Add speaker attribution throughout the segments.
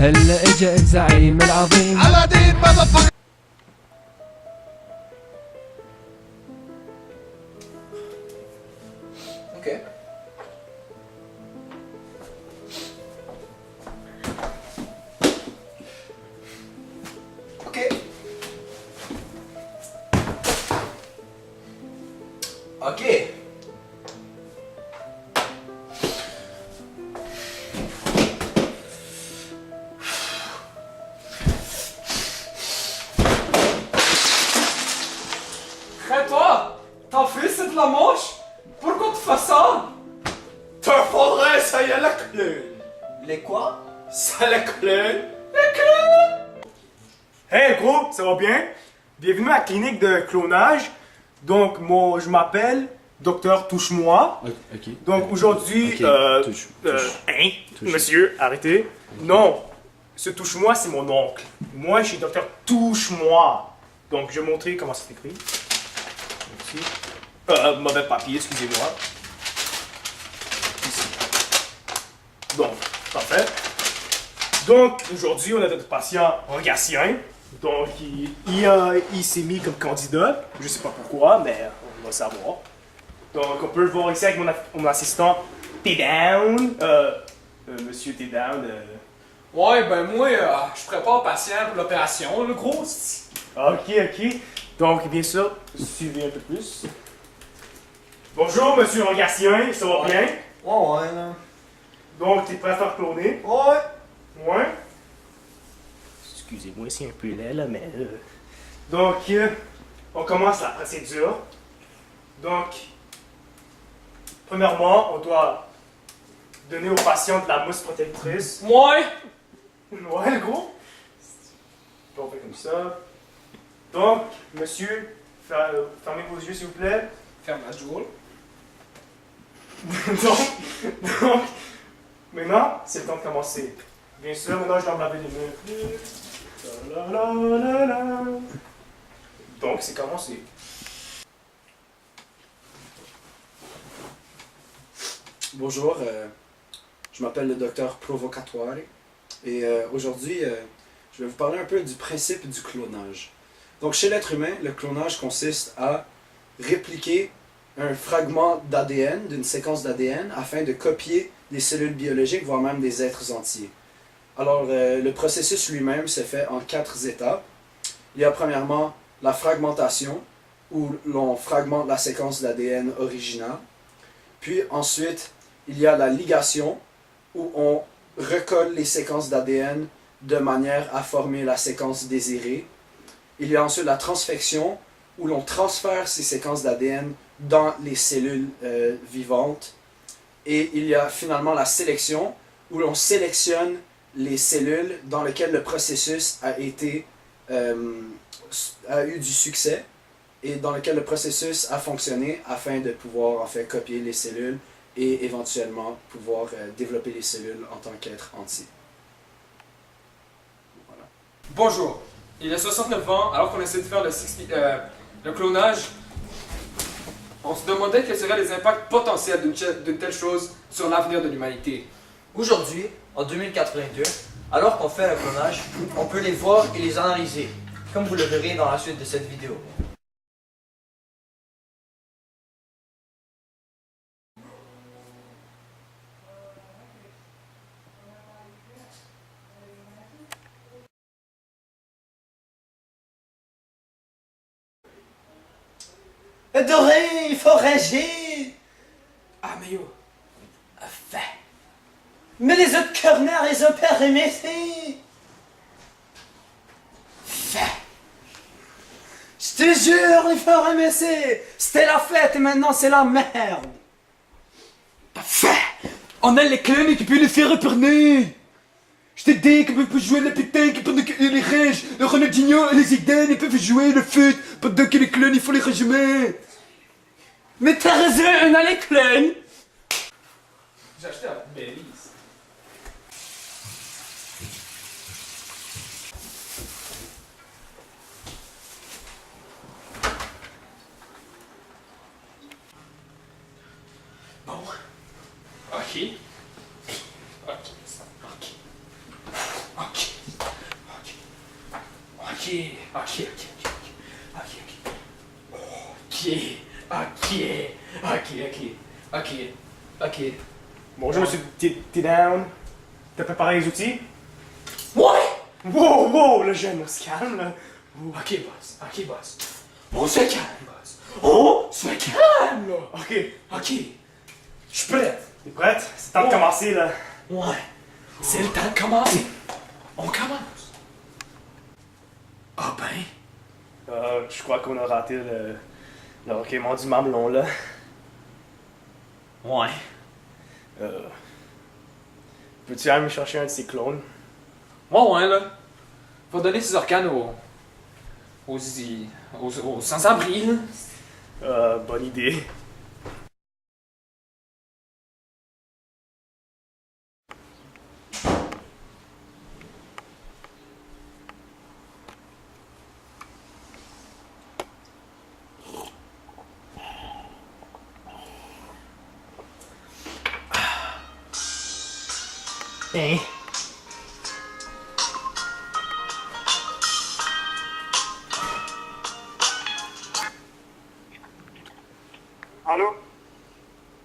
Speaker 1: هلا اجا الزعيم العظيم
Speaker 2: Aladdin motherfucker.
Speaker 3: Ok. Ok. Ok.
Speaker 4: Hey toi, t'as fait c'est de la manche? Pourquoi tu fais ça?
Speaker 5: Te faudrait essayer la clé.
Speaker 3: Les quoi?
Speaker 5: C'est la clé.
Speaker 6: Hey gros, ça va bien? Bienvenue à la clinique de clonage. Donc, moi, je m'appelle Docteur Touche-moi.
Speaker 1: Ok.
Speaker 6: Donc, aujourd'hui,
Speaker 1: Ok, touche.
Speaker 6: hein? Monsieur, arrêtez. Non, ce Touche-moi, c'est mon oncle. Moi, je suis Docteur Touche-moi. Donc, je vais montrer comment c'est écrit. Ici. Mauvais papier, excusez-moi. Ici. Donc, parfait. Donc, aujourd'hui, on a notre patient Gatien. Donc, il s'est mis comme candidat. Je sais pas pourquoi, mais on va savoir. Donc, on peut le voir ici avec mon assistant T-Down. Monsieur T-Down.
Speaker 4: Ouais, ben moi, je prépare le patient pour l'opération, le gros.
Speaker 6: Ok. Donc, bien sûr, suivez un peu plus. Bonjour, monsieur Gatien, ça va bien?
Speaker 3: Ouais, là.
Speaker 6: Donc, t'es prêt à faire cloner?
Speaker 3: Ouais.
Speaker 6: Ouais. Excusez-moi, c'est un peu laid, là, mais... Donc, on commence la procédure. Donc, premièrement, on doit donner au patient de la mousse protectrice.
Speaker 4: Ouais.
Speaker 6: Ouais, le gros. On fait comme ça. Donc, monsieur, fermez vos yeux, s'il vous plaît.
Speaker 4: Ferme la joule.
Speaker 6: donc, maintenant, c'est le temps de commencer. Bien sûr, maintenant, je dois me laver les mains. Ta-la-la-la-la. Donc, c'est commencé.
Speaker 7: Bonjour, je m'appelle le docteur Provocatoire et aujourd'hui je vais vous parler un peu du principe du clonage. Donc chez l'être humain, le clonage consiste à répliquer un fragment d'ADN, d'une séquence d'ADN, afin de copier des cellules biologiques, voire même des êtres entiers. Alors le processus lui-même se fait en 4 étapes. Il y a premièrement la fragmentation, où l'on fragmente la séquence d'ADN originale. Puis ensuite, il y a la ligation, où on recolle les séquences d'ADN de manière à former la séquence désirée. Il y a ensuite la transfection, où l'on transfère ces séquences d'ADN dans les cellules vivantes. Et il y a finalement la sélection, où l'on sélectionne les cellules dans lesquelles le processus a eu du succès et dans lequel le processus a fonctionné afin de pouvoir en fait copier les cellules et éventuellement pouvoir développer les cellules en tant qu'être entier. Voilà.
Speaker 4: Bonjour. Il y a 69 ans, alors qu'on essaie de faire le clonage, on se demandait quels seraient les impacts potentiels d'une telle chose sur l'avenir de l'humanité.
Speaker 3: Aujourd'hui, en 2082, alors qu'on fait le clonage, on peut les voir et les analyser, comme vous le verrez dans la suite de cette vidéo. Doré, il faut rager!
Speaker 4: Ah, mais yo.
Speaker 3: Enfin. Mais les autres corners, ils ont pas remercié! Enfin. Je te jure, il faut remercier! C'était la fête et maintenant c'est la merde! Enfin.
Speaker 1: On a les clones qui peuvent les faire retourner. Je te dis qu'ils peuvent jouer le putain pendant que les riches, le Ronaldinho et les Zidane ils peuvent jouer le foot pendant que les clones il faut les résumer.
Speaker 3: Mais t'as raison, on a les clones!
Speaker 4: J'ai acheté un Belize. Bon. Ok. Ok. Ok. Ok.
Speaker 3: ok, ok.
Speaker 6: Bonjour, monsieur. T'es down? T'as préparé les outils?
Speaker 3: Ouais!
Speaker 6: Wow, wow, le jeune, on se calme, là.
Speaker 3: Ok, boss. On se calme, boss. On se calme, là.
Speaker 6: Ok,
Speaker 3: Ok, je suis prêt.
Speaker 6: t'es prête? C'est temps de commencer, là.
Speaker 3: Ouais, c'est le temps de commencer. On commence. Ah ben,
Speaker 6: Je crois qu'on a raté le recueillement du mamelon, là.
Speaker 3: ouais.
Speaker 6: Peux-tu aller me chercher un de ces clones?
Speaker 4: Ouais, là. Faut donner ses organes aux sans-abri, là.
Speaker 6: Bonne idée. Hein?
Speaker 2: Allô?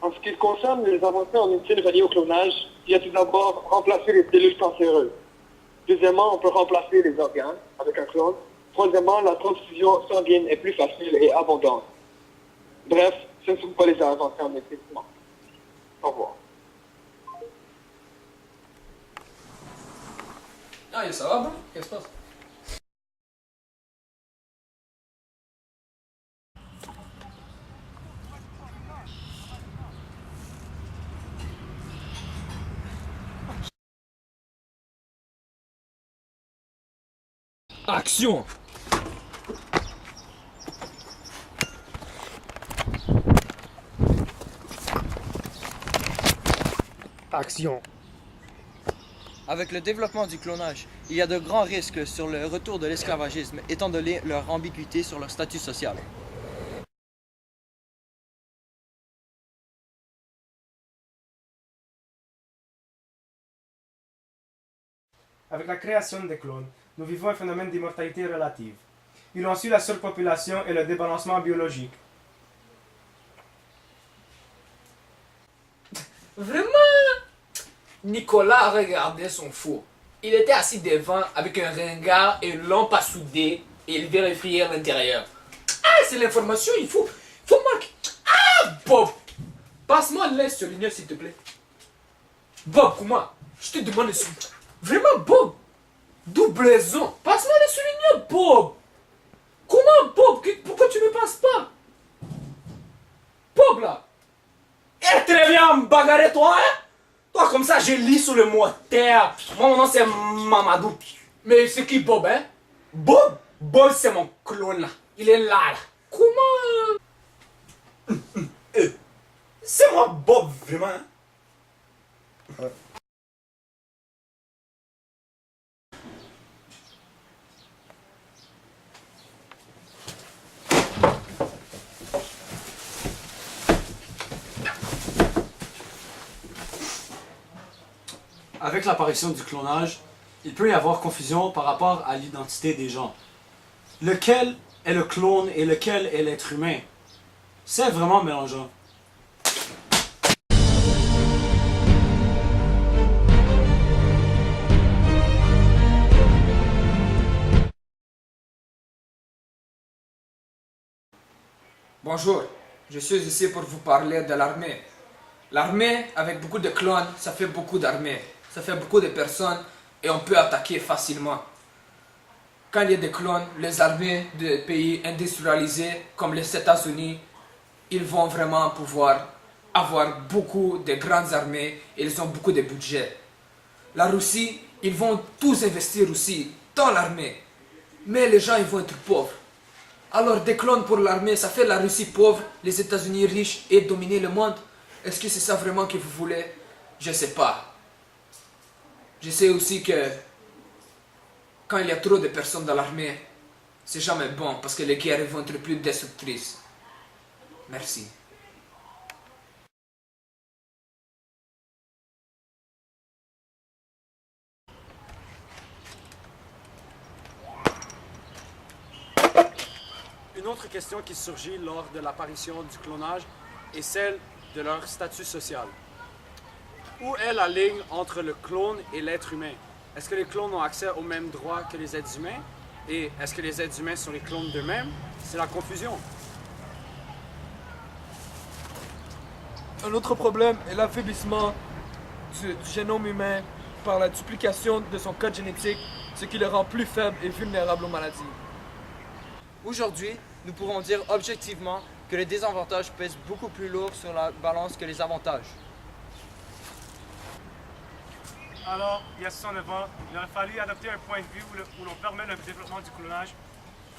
Speaker 2: En ce qui concerne les avancées en médecine reliées au clonage, il y a tout d'abord remplacer les cellules cancéreuses. Deuxièmement, on peut remplacer les organes avec un clone. Troisièmement, la transfusion sanguine est plus facile et abondante. Bref, ce ne sont pas les avancées en médecine. Non. Au revoir.
Speaker 4: Ah, ça va, bon? Qu'est-ce qui se passe? Action!
Speaker 6: Action.
Speaker 8: Avec le développement du clonage, il y a de grands risques sur le retour de l'esclavagisme, étant donné leur ambiguïté sur leur statut social.
Speaker 6: Avec la création des clones, nous vivons un phénomène d'immortalité relative. Ils ont su la surpopulation et le débalancement biologique.
Speaker 3: Vraiment? Nicolas regardait son four. Il était assis devant avec un ringard et une lampe à souder et il vérifiait l'intérieur. Ah, c'est l'information, il faut marquer. Ah, Bob! Passe-moi le lait souligneur, s'il te plaît. Bob, comment? Je te demande ça. Vraiment, Bob? Doublaison. Passe-moi le souligneur, Bob. Comment, Bob? Pourquoi tu me passes pas? Bob, là. Eh, très bien, bagarre-toi, hein? Toi, comme ça, je lis sur le moteur. Moi, mon nom, c'est Mamadou. Mais c'est qui, Bob, hein? Bob? Bob, c'est mon clone, là. Il est là, là. Comment?
Speaker 7: C'est moi, Bob, vraiment. Hein? Avec l'apparition du clonage, il peut y avoir confusion par rapport à l'identité des gens. Lequel est le clone et lequel est l'être humain? C'est vraiment mélangeant.
Speaker 4: Bonjour, je suis ici pour vous parler de l'armée. L'armée, avec beaucoup de clones, ça fait beaucoup d'armées. Ça fait beaucoup de personnes et on peut attaquer facilement. Quand il y a des clones, les armées des pays industrialisés comme les États-Unis, ils vont vraiment pouvoir avoir beaucoup de grandes armées et ils ont beaucoup de budget. La Russie, ils vont tous investir aussi dans l'armée. Mais les gens, ils vont être pauvres. Alors des clones pour l'armée, ça fait la Russie pauvre, les États-Unis riches et dominer le monde. Est-ce que c'est ça vraiment que vous voulez? Je sais pas. Je sais aussi que quand il y a trop de personnes dans l'armée, c'est jamais bon parce que les guerres vont être plus destructrices. Merci.
Speaker 7: Une autre question qui surgit lors de l'apparition du clonage est celle de leur statut social. Où est la ligne entre le clone et l'être humain? Est-ce que les clones ont accès aux mêmes droits que les êtres humains? Et est-ce que les êtres humains sont les clones d'eux-mêmes? C'est la confusion.
Speaker 9: Un autre problème est l'affaiblissement du génome humain par la duplication de son code génétique, ce qui le rend plus faible et vulnérable aux maladies.
Speaker 8: Aujourd'hui, nous pouvons dire objectivement que les désavantages pèsent beaucoup plus lourd sur la balance que les avantages.
Speaker 6: Alors, il y a 69 ans, il aurait fallu adopter un point de vue où l'on permet le développement du clonage,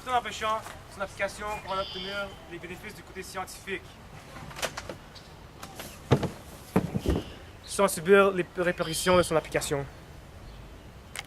Speaker 6: tout en empêchant son application pour en obtenir les bénéfices du côté scientifique, sans subir les répercussions de son application.